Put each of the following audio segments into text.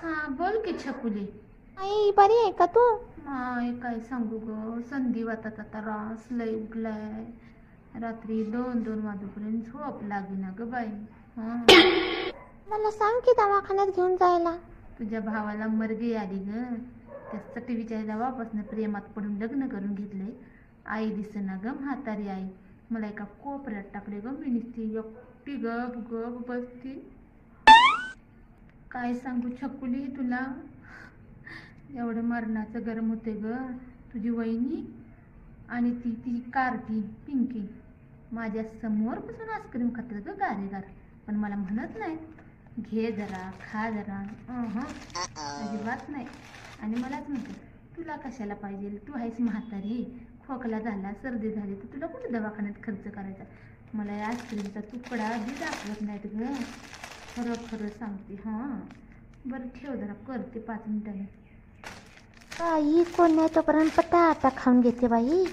हा बोल की छकुली. आई बरी आहे का तू? माय काय सांगू ग, संधिवाताचा त्रास लय उठलाय. रात्री 2-2 वाजेपर्यंत झोप लागेना ग बाई. हा मला सांग की दवाखान्यात घेऊन जायला. तुझ्या भावाला मरगी आली ग. त्यासाठी विचारायला वापासनं प्रेमात पडून लग्न करून घेतलंय. आई दिसेना ग, म्हातारी आई. मला एका कोपऱ्यात टाकले ग, मी नुसती एकटी गप गप बसती. काय सांगू छकुली तुला, एवढं मरणाचं गरम होते ग. तुझी वहिनी आणि ती कार्टी पिंकी माझ्या समोर बसून आईस्क्रीम खातात ग गारेगार, पण मला म्हणत नाही घे जरा खा जरा. अजिबात नाही. आणि मलाच म्हणते तुला कशाला पाहिजे, तू आहेस म्हातारी, खोकला झाला सर्दी झाली तर तुला कुठे दवाखान्यात खर्च करायचा. मला या आईस्क्रीमचा तुकडा बी दाखवत नाहीत ग. खरं खरं सांगते. हां बरं ठेव जरा, करते 5 मिनिटांनी. बाई कोण नाही तोपर्यंत पटाटा खाऊन घेते बाई.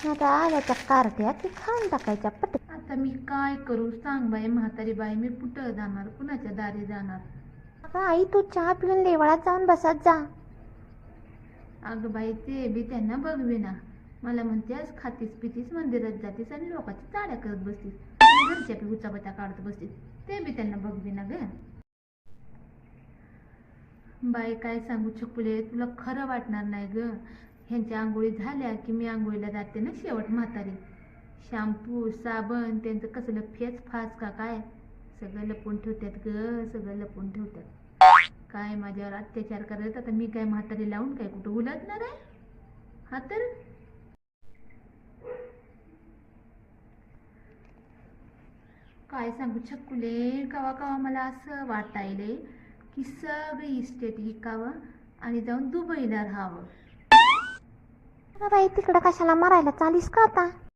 आता आल्याच्या कारट्या की खाऊन टाकायच्या पट. आता मी काय करू सांग बाई म्हातारी बाई, मी कुठं जाणार, कुणाच्या दारी जाणार. अगं आई तू चहा पिऊन देवळात जाऊन बसत जा. अगं बाई ते बी त्यांना बघविना. मला म्हणतेस खातीस पितीस मंदिरात जातीस आणि लोकांची चाड्या करत बसतीस, घरच्या बी उचापत्या काढत बसतीस, ते बी त्यांना बघविना ग. बाई काय सांगू छकुले, तुला खरं वाटणार नाही ग. ह्यांच्या आंघोळी झाल्या की मी आंघोळीला जाते ना शेवट म्हातारी. शॅम्पू साबण त्यांचं कसलं फेस फास का काय सगळं लपून ठेवतात ग, सगळं लपून ठेवतात. काय माझ्यावर अत्याचार करत. आता मी काय म्हातारी लावून काय कुठं उलटणार आहे. हा तर काय सांगू छकुले, कवा कवा मला असं वाटायले की सगळी इस्टेट विकावं आणि जाऊन दुबईला राहावं. अगं बाई तिकडं कशाला मरायला चालीस का आता?